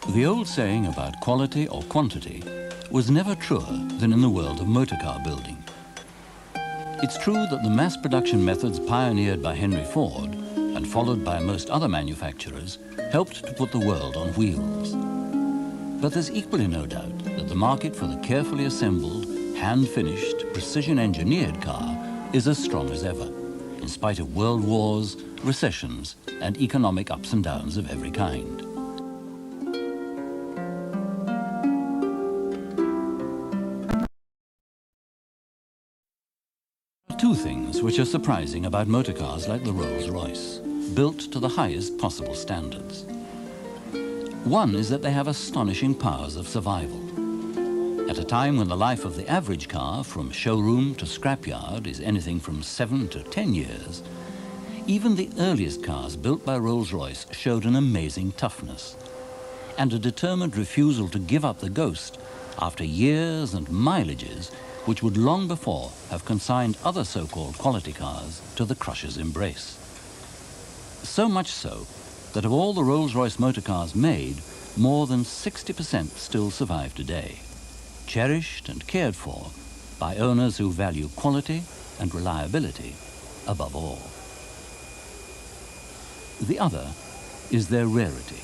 The old saying about quality or quantity was never truer than in the world of motorcar building. It's true that the mass production methods pioneered by Henry Ford and followed by most other manufacturers helped to put the world on wheels. But there's equally no doubt that the market for the carefully assembled, hand-finished, precision-engineered car is as strong as ever, in spite of world wars, recessions, and economic ups and downs of every kind. Two things which are surprising about motorcars like the Rolls-Royce, built to the highest possible standards. One is that they have astonishing powers of survival. At a time when the life of the average car, from showroom to scrapyard, is anything from 7 to 10 years, even the earliest cars built by Rolls-Royce showed an amazing toughness and a determined refusal to give up the ghost after years and mileages which would long before have consigned other so-called quality cars to the crusher's embrace. So much so that of all the Rolls-Royce motor cars made, more than 60% still survive today, cherished and cared for by owners who value quality and reliability above all. The other is their rarity.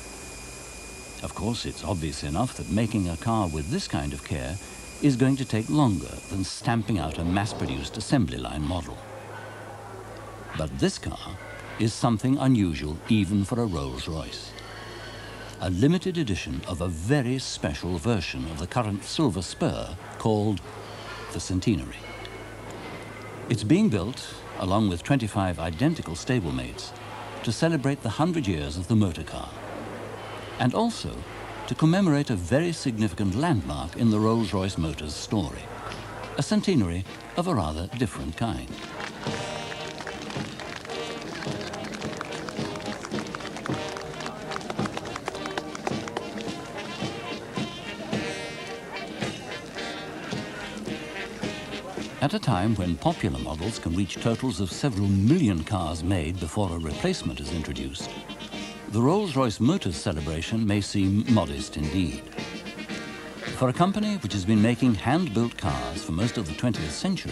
Of course, it's obvious enough that making a car with this kind of care is going to take longer than stamping out a mass-produced assembly line model. But this car is something unusual even for a Rolls-Royce. A limited edition of a very special version of the current Silver Spur called the Centenary. It's being built, along with 25 identical stablemates, to celebrate the 100 years of the motor car, and also to commemorate a very significant landmark in the Rolls-Royce Motors story, a centenary of a rather different kind. At a time when popular models can reach totals of several million cars made before a replacement is introduced, the Rolls-Royce Motors celebration may seem modest indeed. For a company which has been making hand-built cars for most of the 20th century,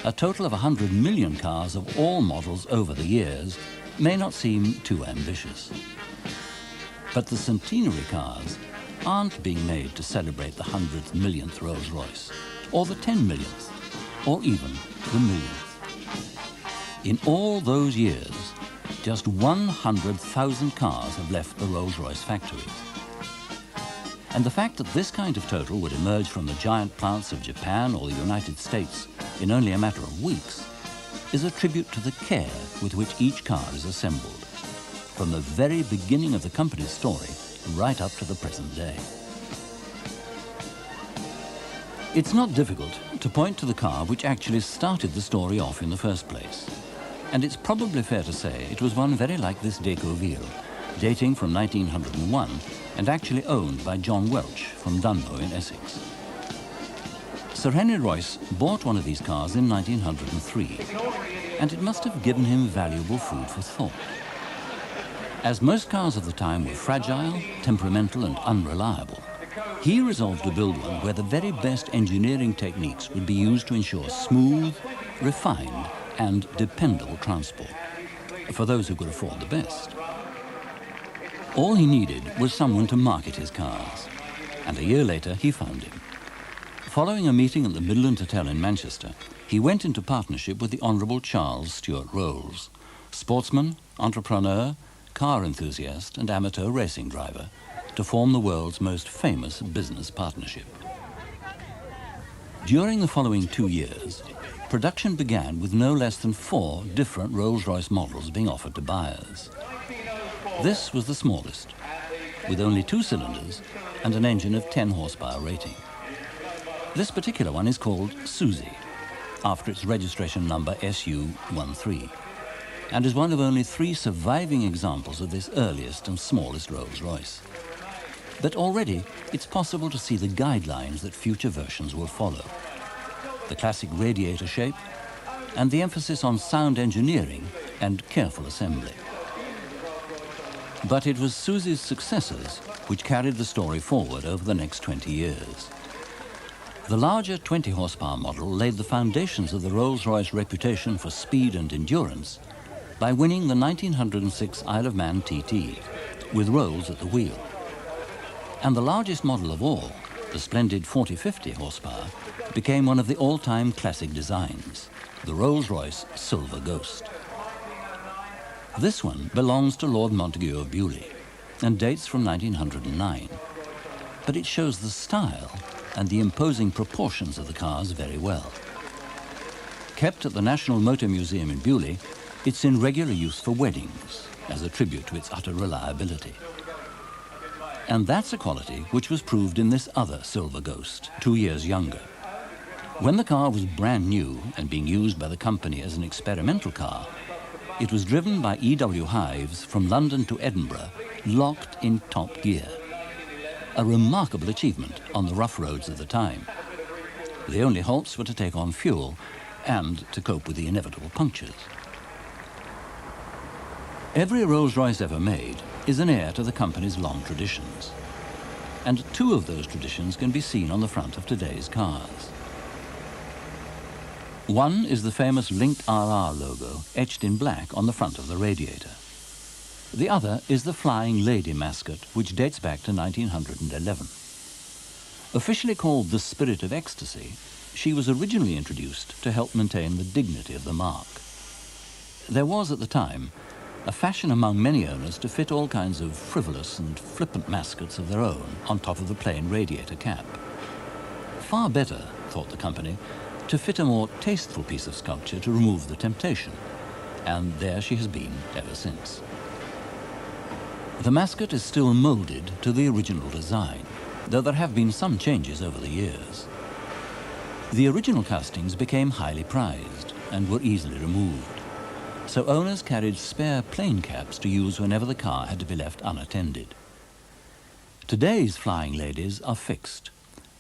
a total of 100 million cars of all models over the years may not seem too ambitious. But the centenary cars aren't being made to celebrate the 100th millionth Rolls-Royce, or the 10 millionth, or even the millionth. In all those years, just 100,000 cars have left the Rolls-Royce factories. And the fact that this kind of total would emerge from the giant plants of Japan or the United States in only a matter of weeks is a tribute to the care with which each car is assembled, from the very beginning of the company's story right up to the present day. It's not difficult to point to the car which actually started the story off in the first place. And it's probably fair to say it was one very like this Decauville, dating from 1901 and actually owned by John Welch from Dunmow in Essex. Sir Henry Royce bought one of these cars in 1903, and it must have given him valuable food for thought. As most cars of the time were fragile, temperamental and unreliable, he resolved to build one where the very best engineering techniques would be used to ensure smooth, refined and dependable transport for those who could afford the best. All he needed was someone to market his cars, and a year later he found him. Following a meeting at the Midland Hotel in Manchester, he went into partnership with the Honourable Charles Stuart Rolls, sportsman, entrepreneur, car enthusiast and amateur racing driver, to form the world's most famous business partnership. During the following 2 years, production began with no less than 4 different Rolls-Royce models being offered to buyers. This was the smallest, with only 2 cylinders and an engine of 10 horsepower rating. This particular one is called Susie, after its registration number SU13, and is one of only 3 surviving examples of this earliest and smallest Rolls-Royce. But already it's possible to see the guidelines that future versions will follow. The classic radiator shape, and the emphasis on sound engineering and careful assembly. But it was Susie's successors which carried the story forward over the next 20 years. The larger 20 horsepower model laid the foundations of the Rolls-Royce reputation for speed and endurance by winning the 1906 Isle of Man TT, with Rolls at the wheel. And the largest model of all, the splendid 40-50 horsepower, became one of the all-time classic designs, the Rolls-Royce Silver Ghost. This one belongs to Lord Montague of Beaulieu and dates from 1909, but it shows the style and the imposing proportions of the cars very well. Kept at the National Motor Museum in Beaulieu, it's in regular use for weddings as a tribute to its utter reliability. And that's a quality which was proved in this other Silver Ghost, 2 years younger. When the car was brand new and being used by the company as an experimental car, it was driven by E.W. Hives from London to Edinburgh, locked in top gear. A remarkable achievement on the rough roads of the time. The only halts were to take on fuel and to cope with the inevitable punctures. Every Rolls-Royce ever made is an heir to the company's long traditions. And 2 of those traditions can be seen on the front of today's cars. One is the famous linked RR logo etched in black on the front of the radiator. The other is the Flying Lady mascot, which dates back to 1911. Officially called the Spirit of Ecstasy, she was originally introduced to help maintain the dignity of the mark. There was at the time a fashion among many owners to fit all kinds of frivolous and flippant mascots of their own on top of the plain radiator cap. Far better, thought the company, to fit a more tasteful piece of sculpture to remove the temptation, and there she has been ever since. The mascot is still molded to the original design, though there have been some changes over the years. The original castings became highly prized and were easily removed, so owners carried spare plain caps to use whenever the car had to be left unattended. Today's Flying Ladies are fixed,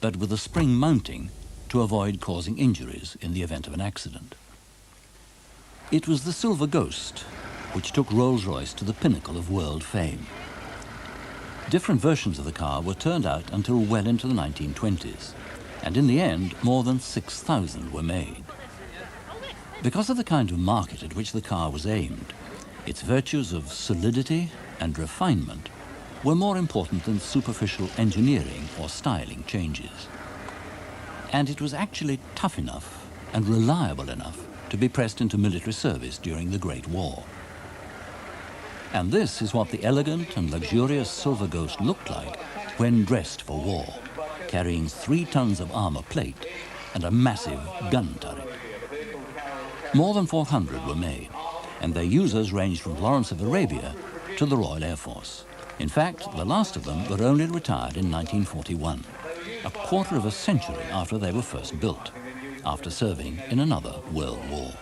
but with a spring mounting to avoid causing injuries in the event of an accident. It was the Silver Ghost which took Rolls-Royce to the pinnacle of world fame. Different versions of the car were turned out until well into the 1920s, and in the end, more than 6,000 were made. Because of the kind of market at which the car was aimed, its virtues of solidity and refinement were more important than superficial engineering or styling changes. And it was actually tough enough and reliable enough to be pressed into military service during the Great War. And this is what the elegant and luxurious Silver Ghost looked like when dressed for war, carrying 3 tons of armor plate and a massive gun turret. More than 400 were made, and their users ranged from Lawrence of Arabia to the Royal Air Force. In fact, the last of them were only retired in 1941, a quarter of a century after they were first built, after serving in another world war.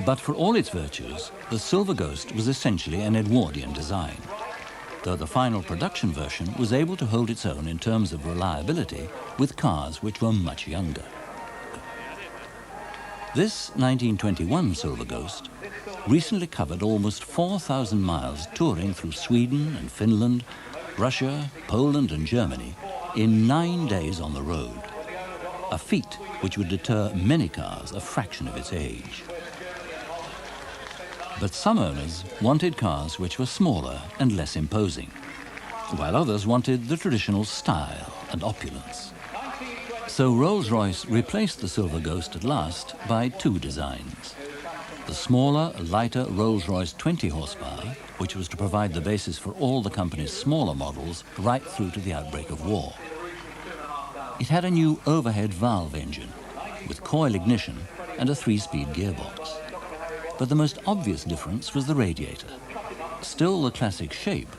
But for all its virtues, the Silver Ghost was essentially an Edwardian design, though the final production version was able to hold its own in terms of reliability with cars which were much younger. This 1921 Silver Ghost recently covered almost 4,000 miles touring through Sweden and Finland, Russia, Poland and Germany in 9 days on the road, a feat which would deter many cars a fraction of its age. But some owners wanted cars which were smaller and less imposing, while others wanted the traditional style and opulence. So Rolls-Royce replaced the Silver Ghost at last by 2 designs. The smaller, lighter Rolls-Royce 20 horsepower, which was to provide the basis for all the company's smaller models right through to the outbreak of war. It had a new overhead valve engine with coil ignition and a 3-speed gearbox. But the most obvious difference was the radiator. Still the classic shape,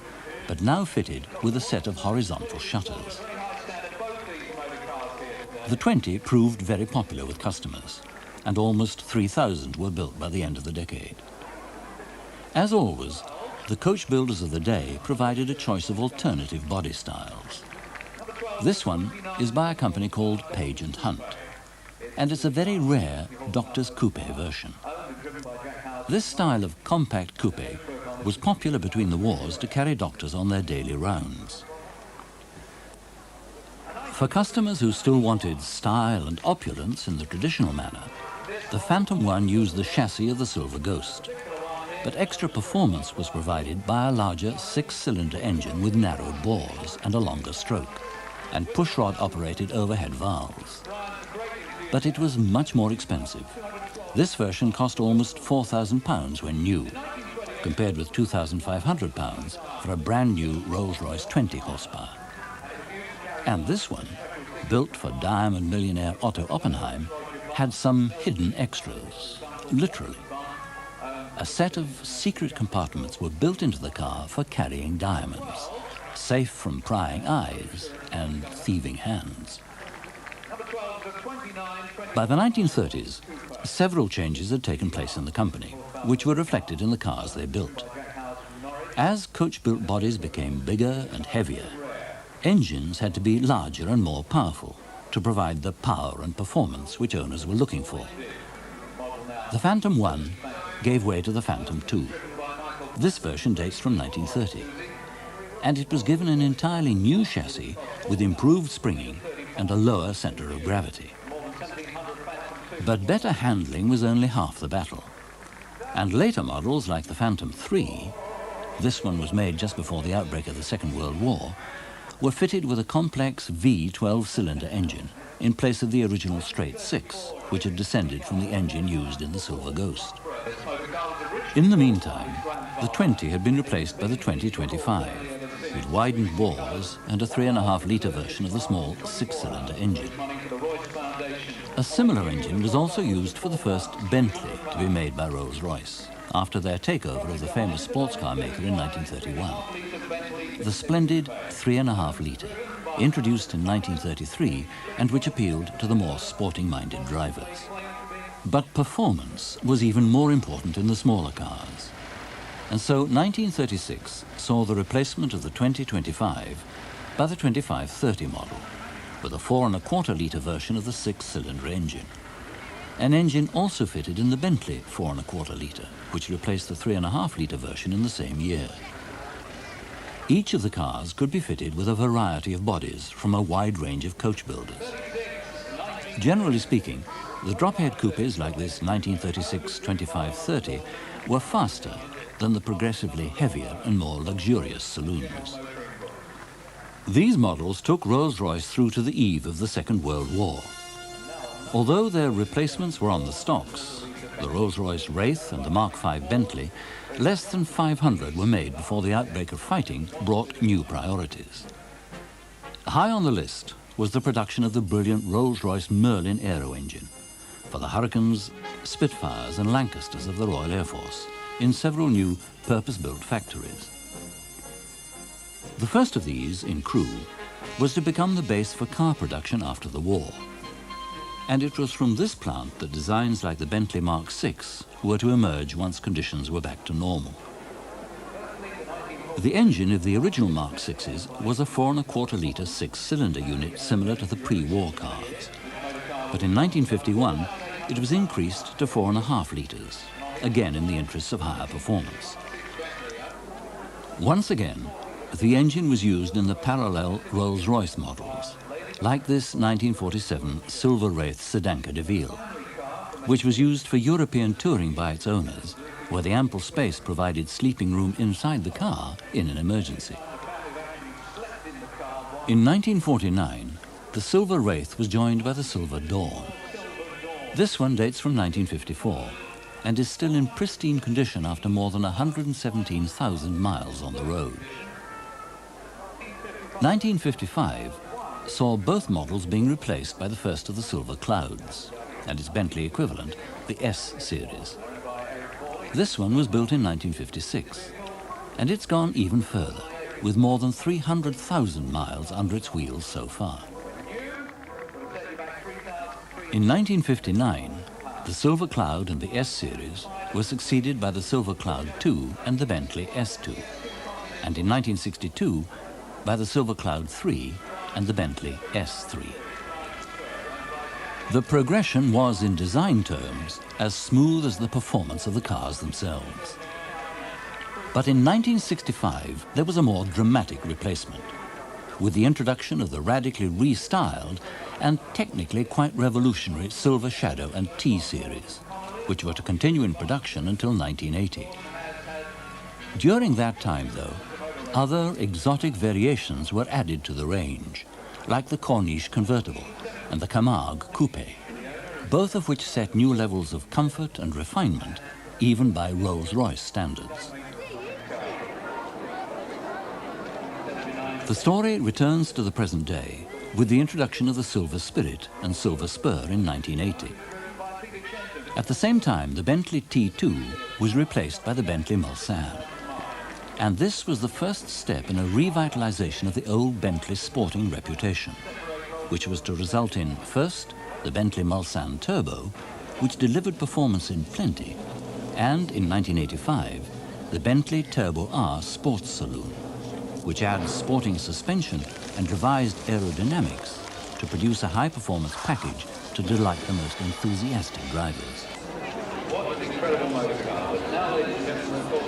but now fitted with a set of horizontal shutters. The 20 proved very popular with customers, and almost 3,000 were built by the end of the decade. As always, the coach builders of the day provided a choice of alternative body styles. This one is by a company called Page & Hunt, and it's a very rare Doctor's Coupe version. This style of compact coupe was popular between the wars to carry doctors on their daily rounds. For customers who still wanted style and opulence in the traditional manner, the Phantom One used the chassis of the Silver Ghost. But extra performance was provided by a larger 6-cylinder engine with narrowed bores and a longer stroke, and pushrod-operated overhead valves. But it was much more expensive. This version cost almost £4,000 when new, compared with £2,500 for a brand new Rolls-Royce 20 horsepower. And this one, built for diamond millionaire Otto Oppenheim, had some hidden extras, literally. A set of secret compartments were built into the car for carrying diamonds, safe from prying eyes and thieving hands. By the 1930s, several changes had taken place in the company, which were reflected in the cars they built. As coach-built bodies became bigger and heavier, engines had to be larger and more powerful to provide the power and performance which owners were looking for. The Phantom One gave way to the Phantom Two. This version dates from 1930, and it was given an entirely new chassis with improved springing and a lower center of gravity. But better handling was only half the battle, and later models like the Phantom 3, this one was made just before the outbreak of the Second World War, were fitted with a complex V12-cylinder engine in place of the original straight 6, which had descended from the engine used in the Silver Ghost. In the meantime, the 20 had been replaced by the 2025, with widened bores and a 3.5-litre version of the small 6-cylinder engine. A similar engine was also used for the first Bentley to be made by Rolls-Royce, after their takeover of the famous sports car maker in 1931. The splendid 3.5-litre, introduced in 1933 and which appealed to the more sporting-minded drivers. But performance was even more important in the smaller cars. And so 1936 saw the replacement of the 2025 by the 2530 model, with a 4.25-litre version of the 6-cylinder engine. An engine also fitted in the Bentley 4.25-litre, which replaced the 3.5-litre version in the same year. Each of the cars could be fitted with a variety of bodies from a wide range of coach builders. Generally speaking, the drop-head coupes like this 1936 2530 were faster than the progressively heavier and more luxurious saloons. These models took Rolls-Royce through to the eve of the Second World War. Although their replacements were on the stocks, the Rolls-Royce Wraith and the Mark V Bentley, less than 500 were made before the outbreak of fighting brought new priorities. High on the list was the production of the brilliant Rolls-Royce Merlin aero engine for the Hurricanes, Spitfires and Lancasters of the Royal Air Force in several new purpose-built factories. The first of these, in Crewe, was to become the base for car production after the war. And it was from this plant that designs like the Bentley Mark VI were to emerge once conditions were back to normal. The engine of the original Mark VIs was a 4.25-litre 6-cylinder unit similar to the pre-war cars. But in 1951, it was increased to 4.5 litres, again in the interests of higher performance. Once again, the engine was used in the parallel Rolls-Royce models, like this 1947 Silver Wraith Sedanka de Ville, which was used for European touring by its owners, where the ample space provided sleeping room inside the car in an emergency. In 1949, the Silver Wraith was joined by the Silver Dawn. This one dates from 1954 and is still in pristine condition after more than 117,000 miles on the road. 1955 saw both models being replaced by the first of the Silver Clouds and its Bentley equivalent, the S series. This one was built in 1956, and it's gone even further, with more than 300,000 miles under its wheels so far. In 1959, the Silver Cloud and the S series were succeeded by the Silver Cloud II and the Bentley S2, and in 1962 by the Silver Cloud III and the Bentley S3. The progression was, in design terms, as smooth as the performance of the cars themselves. But in 1965, there was a more dramatic replacement, with the introduction of the radically restyled and technically quite revolutionary Silver Shadow and T series, which were to continue in production until 1980. During that time, though, other exotic variations were added to the range, like the Corniche convertible and the Camargue coupe, both of which set new levels of comfort and refinement, even by Rolls-Royce standards. The story returns to the present day with the introduction of the Silver Spirit and Silver Spur in 1980. At the same time, the Bentley T2 was replaced by the Bentley Mulsanne. And this was the first step in a revitalization of the old Bentley sporting reputation, which was to result in, first, the Bentley Mulsanne Turbo, which delivered performance in plenty, and in 1985, the Bentley Turbo R Sports Saloon, which adds sporting suspension and revised aerodynamics to produce a high-performance package to delight the most enthusiastic drivers. What an incredible motor car, but now, ladies and gentlemen, of course.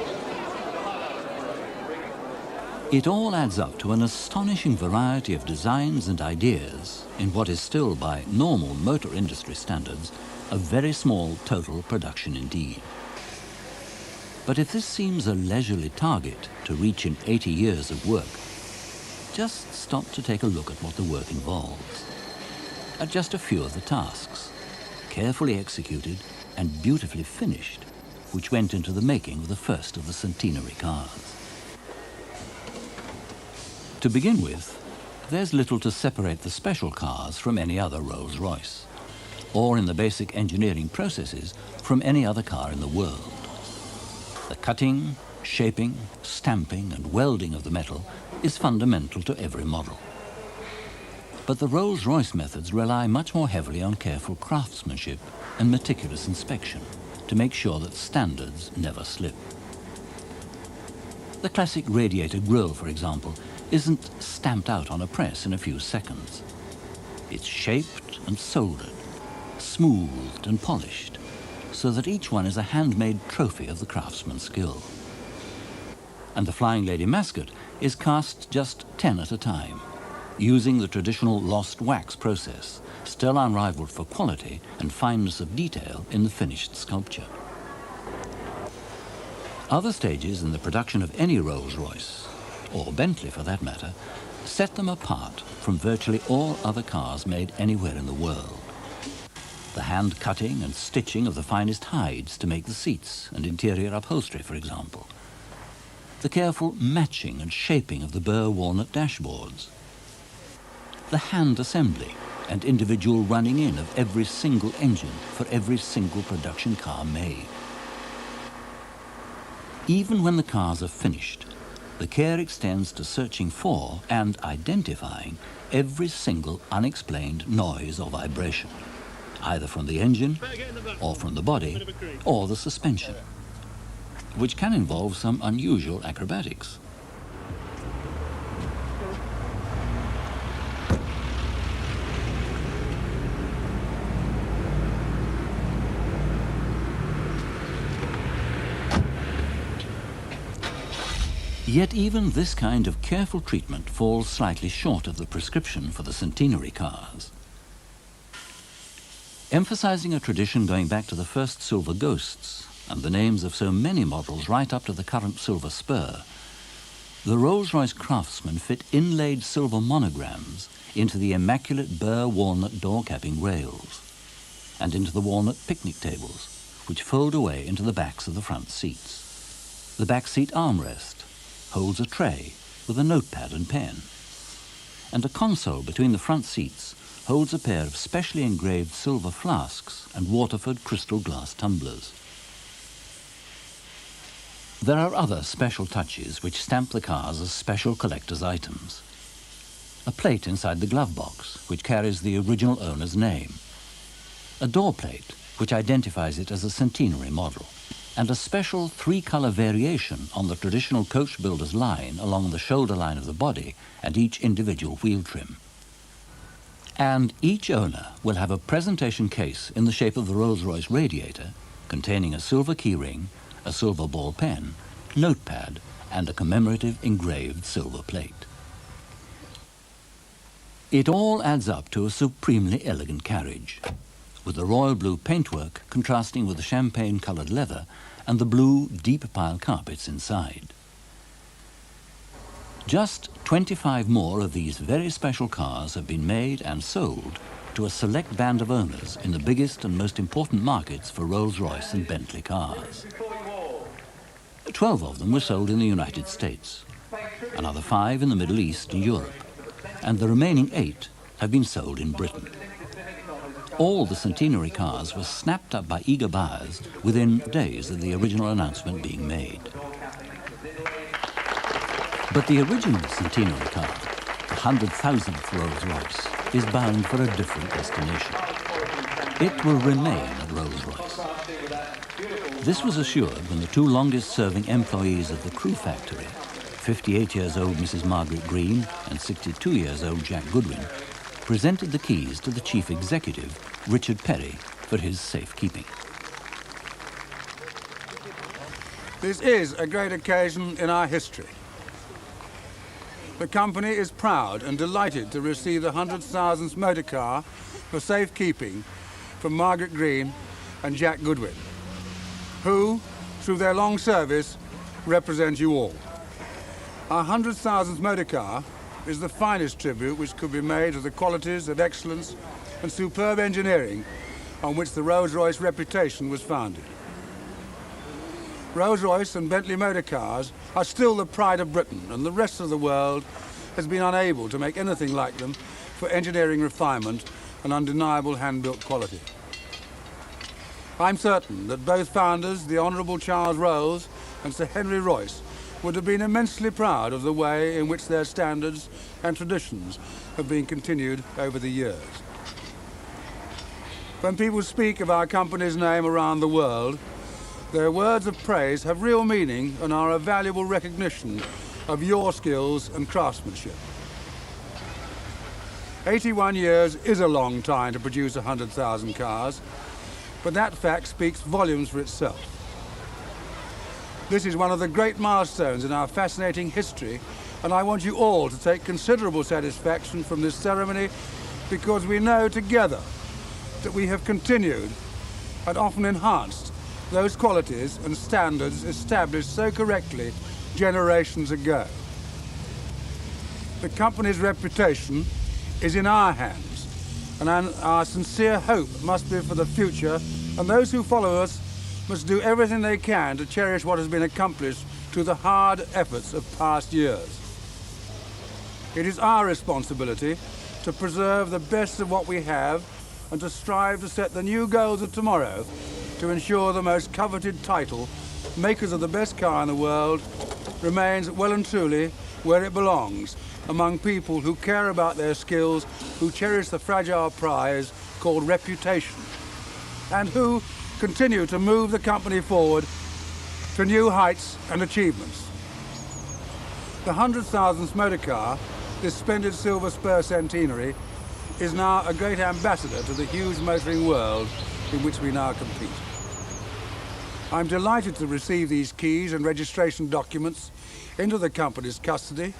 It all adds up to an astonishing variety of designs and ideas in what is still, by normal motor industry standards, a very small total production indeed. But if this seems a leisurely target to reach in 80 years of work, just stop to take a look at what the work involves. At just a few of the tasks, carefully executed and beautifully finished, which went into the making of the first of the centenary cars. To begin with, there's little to separate the special cars from any other Rolls-Royce, or in the basic engineering processes from any other car in the world. The cutting, shaping, stamping and welding of the metal is fundamental to every model. But the Rolls-Royce methods rely much more heavily on careful craftsmanship and meticulous inspection to make sure that standards never slip. The classic radiator grille, for example, isn't stamped out on a press in a few seconds. It's shaped and soldered, smoothed and polished, so that each one is a handmade trophy of the craftsman's skill. And the Flying Lady mascot is cast just 10 at a time, using the traditional lost wax process, still unrivaled for quality and fineness of detail in the finished sculpture. Other stages in the production of any Rolls-Royce, or Bentley for that matter, set them apart from virtually all other cars made anywhere in the world. The hand cutting and stitching of the finest hides to make the seats and interior upholstery, for example. The careful matching and shaping of the burr walnut dashboards. The hand assembly and individual running in of every single engine for every single production car made. Even when the cars are finished, the care extends to searching for and identifying every single unexplained noise or vibration, either from the engine, or from the body, or the suspension, which can involve some unusual acrobatics. Yet even this kind of careful treatment falls slightly short of the prescription for the centenary cars. Emphasizing a tradition going back to the first Silver Ghosts and the names of so many models right up to the current Silver Spur, the Rolls-Royce craftsmen fit inlaid silver monograms into the immaculate burr walnut door capping rails and into the walnut picnic tables, which fold away into the backs of the front seats. The back seat armrest holds a tray with a notepad and pen, and a console between the front seats holds a pair of specially engraved silver flasks and Waterford crystal glass tumblers. There are other special touches which stamp the cars as special collector's items. A plate inside the glove box which carries the original owner's name, a door plate which identifies it as a centenary model, and a special three-colour variation on the traditional coach builder's line along the shoulder line of the body and each individual wheel trim. And each owner will have a presentation case in the shape of the Rolls-Royce radiator containing a silver keyring, a silver ball pen, notepad and a commemorative engraved silver plate. It all adds up to a supremely elegant carriage, with the royal blue paintwork contrasting with the champagne-coloured leather and the blue deep pile carpets inside. Just 25 more of these very special cars have been made and sold to a select band of owners in the biggest and most important markets for Rolls-Royce and Bentley cars. 12 of them were sold in the United States, another 5 in the Middle East and Europe, and the remaining 8 have been sold in Britain. All the centenary cars were snapped up by eager buyers within days of the original announcement being made. But the original centenary car, the 100,000th Rolls-Royce, is bound for a different destination. It will remain at Rolls-Royce. This was assured when the 2 longest-serving employees of the Crewe factory, 58 years old Mrs. Margaret Green and 62 years old Jack Goodwin, presented the keys to the chief executive, Richard Perry, for his safekeeping. This is a great occasion in our history. The company is proud and delighted to receive the 100,000th motor car for safekeeping from Margaret Green and Jack Goodwin, who, through their long service, represent you all. Our 100,000th motor car is the finest tribute which could be made to the qualities of excellence and superb engineering on which the Rolls-Royce reputation was founded. Rolls-Royce and Bentley motor cars are still the pride of Britain, and the rest of the world has been unable to make anything like them for engineering refinement and undeniable hand-built quality. I'm certain that both founders, the Honourable Charles Rolls and Sir Henry Royce, would have been immensely proud of the way in which their standards and traditions have been continued over the years. When people speak of our company's name around the world, their words of praise have real meaning and are a valuable recognition of your skills and craftsmanship. 81 years is a long time to produce 100,000 cars, but that fact speaks volumes for itself. This is one of the great milestones in our fascinating history, and I want you all to take considerable satisfaction from this ceremony because we know together that we have continued and often enhanced those qualities and standards established so correctly generations ago. The company's reputation is in our hands, and our sincere hope must be for the future, and those who follow us must do everything they can to cherish what has been accomplished through the hard efforts of past years. It is our responsibility to preserve the best of what we have and to strive to set the new goals of tomorrow to ensure the most coveted title, makers of the best car in the world, remains well and truly where it belongs, among people who care about their skills, who cherish the fragile prize called reputation, and who continue to move the company forward to new heights and achievements. The 100,000th motor car, this splendid silver spur centenary, is now a great ambassador to the huge motoring world in which we now compete. I'm delighted to receive these keys and registration documents into the company's custody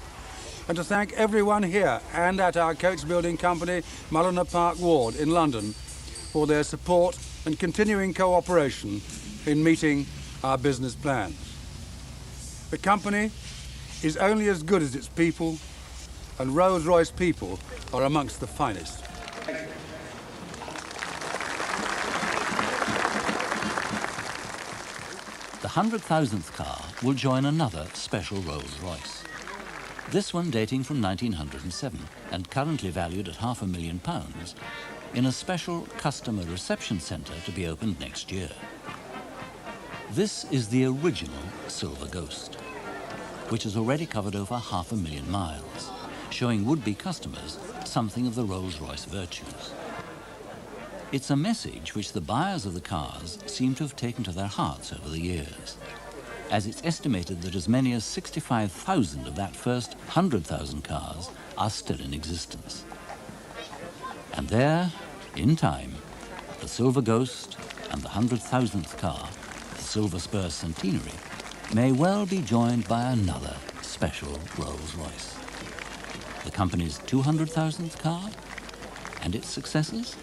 and to thank everyone here and at our coach building company, Mulliner Park Ward in London, for their support and continuing cooperation in meeting our business plans. The company is only as good as its people, and Rolls-Royce people are amongst the finest. The 100,000th car will join another special Rolls-Royce. This one dating from 1907 and currently valued at £500,000 in a special customer reception centre to be opened next year. This is the original Silver Ghost, which has already covered over 500,000 miles, showing would-be customers something of the Rolls-Royce virtues. It's a message which the buyers of the cars seem to have taken to their hearts over the years, as it's estimated that as many as 65,000 of that first 100,000 cars are still in existence. And there, in time, the Silver Ghost and the 100,000th car, the Silver Spur Centenary, may well be joined by another special Rolls-Royce. The company's 200,000th car and its successors.